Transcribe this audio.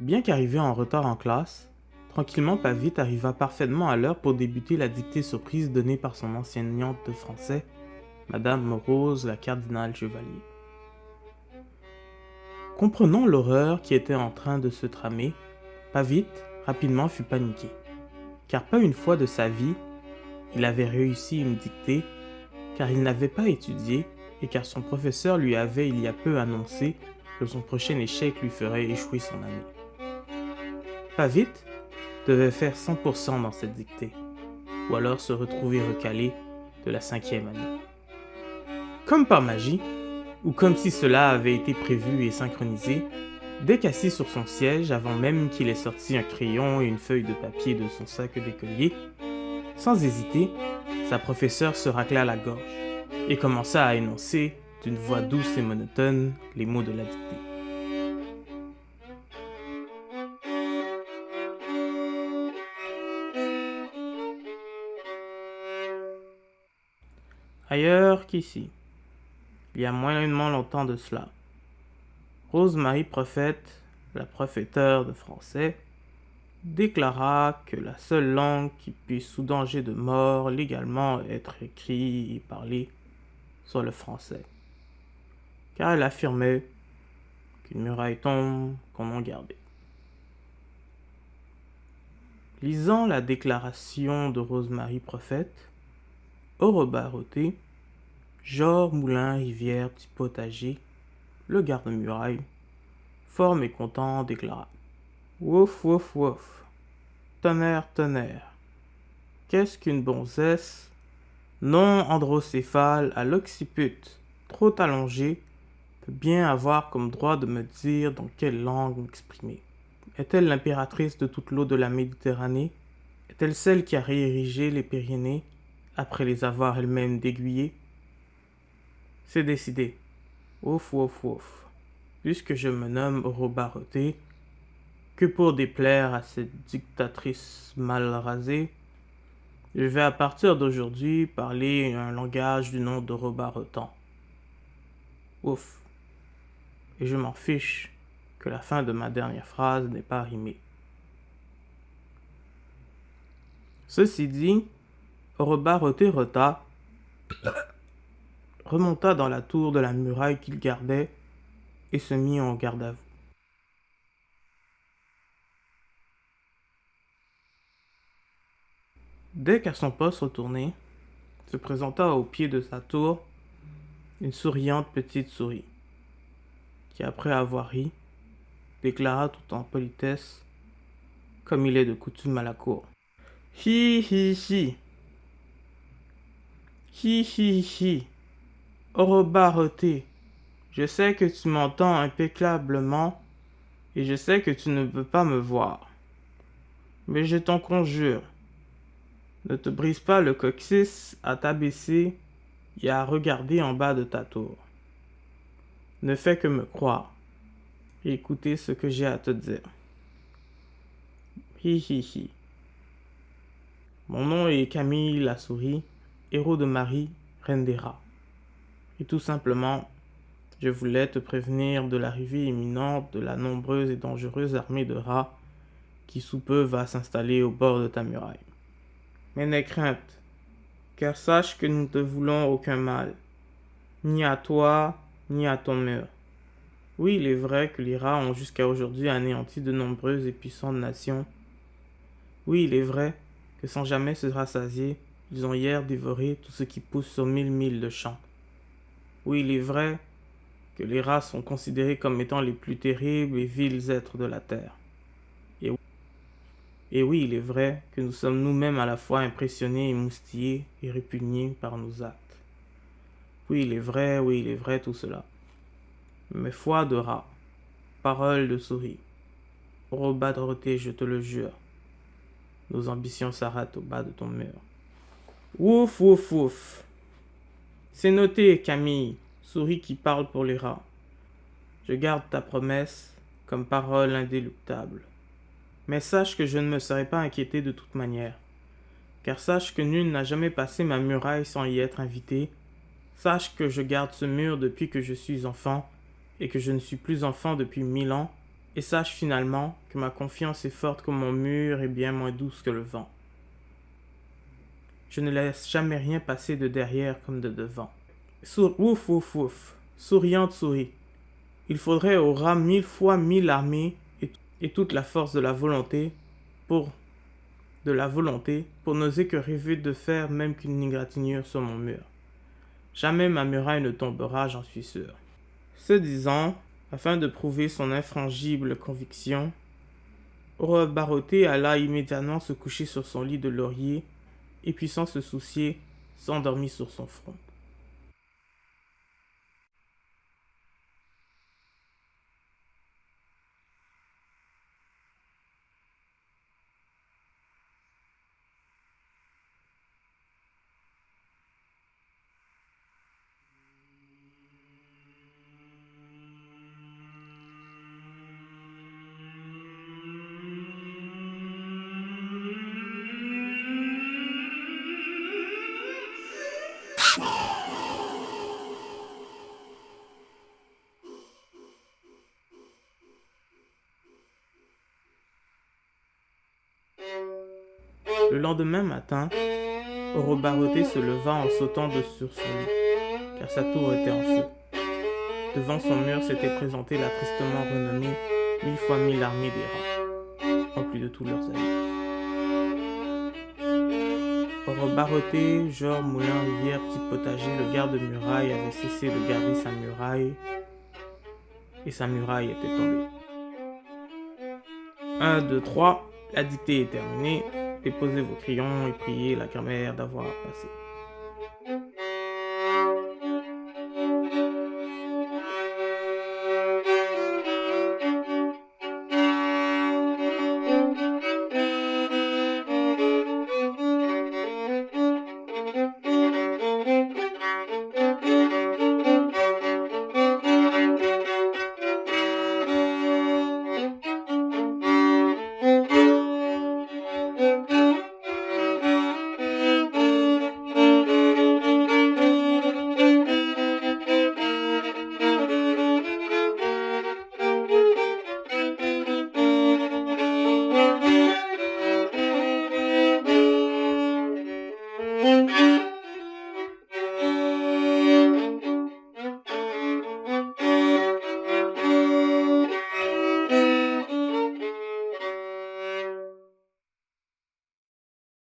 Bien qu'arrivé en retard en classe, tranquillement Pavite arriva parfaitement à l'heure pour débuter la dictée surprise donnée par son enseignante de français, Madame Rose la cardinale Chevalier. Comprenant l'horreur qui était en train de se tramer, Pavite rapidement fut paniqué, car pas une fois de sa vie, il avait réussi une dictée, car il n'avait pas étudié et car son professeur lui avait il y a peu annoncé que son prochain échec lui ferait échouer son année. Pavite devait faire 100% dans cette dictée, ou alors se retrouver recalé de la 5e année. Comme par magie, ou comme si cela avait été prévu et synchronisé, dès qu'assis sur son siège, avant même qu'il ait sorti un crayon et une feuille de papier de son sac d'écolier, sans hésiter, sa professeure se racla la gorge et commença à énoncer, d'une voix douce et monotone, les mots de la dictée. Ailleurs qu'ici, il y a moyennement longtemps de cela, Rose-Marie Prophète, la prophéteur de français, déclara que la seule langue qui puisse sous danger de mort légalement être écrite et parlée soit le français, car elle affirmait qu'une muraille tombe qu'on en gardait. Lisant la déclaration de Rose-Marie Prophète, au rebarroté, Georges Moulin Rivière du Potager, le garde-muraille, fort mécontent, déclara: Wouf, wouf, wouf. Tonnerre, tonnerre. Qu'est-ce qu'une bonzesse non androcéphale à l'occiput, trop allongée, peut bien avoir comme droit de me dire dans quelle langue m'exprimer? Est-elle l'impératrice de toute l'eau de la Méditerranée? Est-elle celle qui a réérigé les Pyrénées, après les avoir elle-même d'aiguillées? C'est décidé. Ouf, ouf, ouf. Puisque je me nomme Robaroté, que pour déplaire à cette dictatrice mal rasée, je vais à partir d'aujourd'hui parler un langage du nom de Robarotan. Ouf. Et je m'en fiche que la fin de ma dernière phrase n'ait pas rimé. Ceci dit, Robaroté remonta dans la tour de la muraille qu'il gardait et se mit en garde à vous. Dès qu'à son poste retourné, se présenta au pied de sa tour une souriante petite souris, qui après avoir ri, déclara tout en politesse, comme il est de coutume à la cour: Hi hi hi. Hi hi hi. Orobaroté, je sais que tu m'entends impeccablement et je sais que tu ne peux pas me voir. Mais je t'en conjure, ne te brise pas le coccyx à t'abaisser et à regarder en bas de ta tour. Ne fais que me croire et écouter ce que j'ai à te dire. Hi hi hi. Mon nom est Camille la souris, héros de Marie, reine des rats. Et tout simplement, je voulais te prévenir de l'arrivée imminente de la nombreuse et dangereuse armée de rats qui sous peu va s'installer au bord de ta muraille. Mais n'aie crainte, car sache que nous ne te voulons aucun mal, ni à toi, ni à ton mur. Oui, il est vrai que les rats ont jusqu'à aujourd'hui anéanti de nombreuses et puissantes nations. Oui, il est vrai que sans jamais se rassasier, ils ont hier dévoré tout ce qui pousse sur 1000 milles de champs. Oui, il est vrai que les rats sont considérés comme étant les plus terribles et vils êtres de la terre. Et oui, il est vrai que nous sommes nous-mêmes à la fois impressionnés, émoustillés et répugnés par nos actes. Oui, il est vrai tout cela. Mais foi de rat. Parole de souris. Oroba Dorothée, je te le jure. Nos ambitions s'arrêtent au bas de ton mur. Ouf, ouf, ouf. C'est noté, Camille, souris qui parle pour les rats. Je garde ta promesse comme parole indéluctable. Mais sache que je ne me serai pas inquiété de toute manière. Car sache que nul n'a jamais passé ma muraille sans y être invité. Sache que je garde ce mur depuis que je suis enfant, et que je ne suis plus enfant depuis 1000 ans, et sache finalement que ma confiance est forte comme mon mur et bien moins douce que le vent. Je ne laisse jamais rien passer de derrière comme de devant. Ouf, ouf, ouf, souriante souris. Il faudrait au rat 1000 fois 1000 armées et toute la force de la volonté pour n'oser que rêver de faire même qu'une égratignure sur mon mur. Jamais ma muraille ne tombera, j'en suis sûr. Ce disant, afin de prouver son infrangible conviction, Orobaroté alla immédiatement se coucher sur son lit de laurier et puis sans se soucier, s'endormit sur son front. Le lendemain matin, Orobaroté se leva en sautant de sur son lit, car sa tour était en feu. Devant son mur s'était présentée la tristement renommée 1000 fois 1000 armée des rats, en plus de tous leurs amis. Orobaroté, Genre, Moulin, Rivière, Petit Potager, le garde-muraille avait cessé de garder sa muraille, et sa muraille était tombée. 1, 2, 3, la dictée est terminée. Déposez vos crayons et priez la grand-mère d'avoir passé.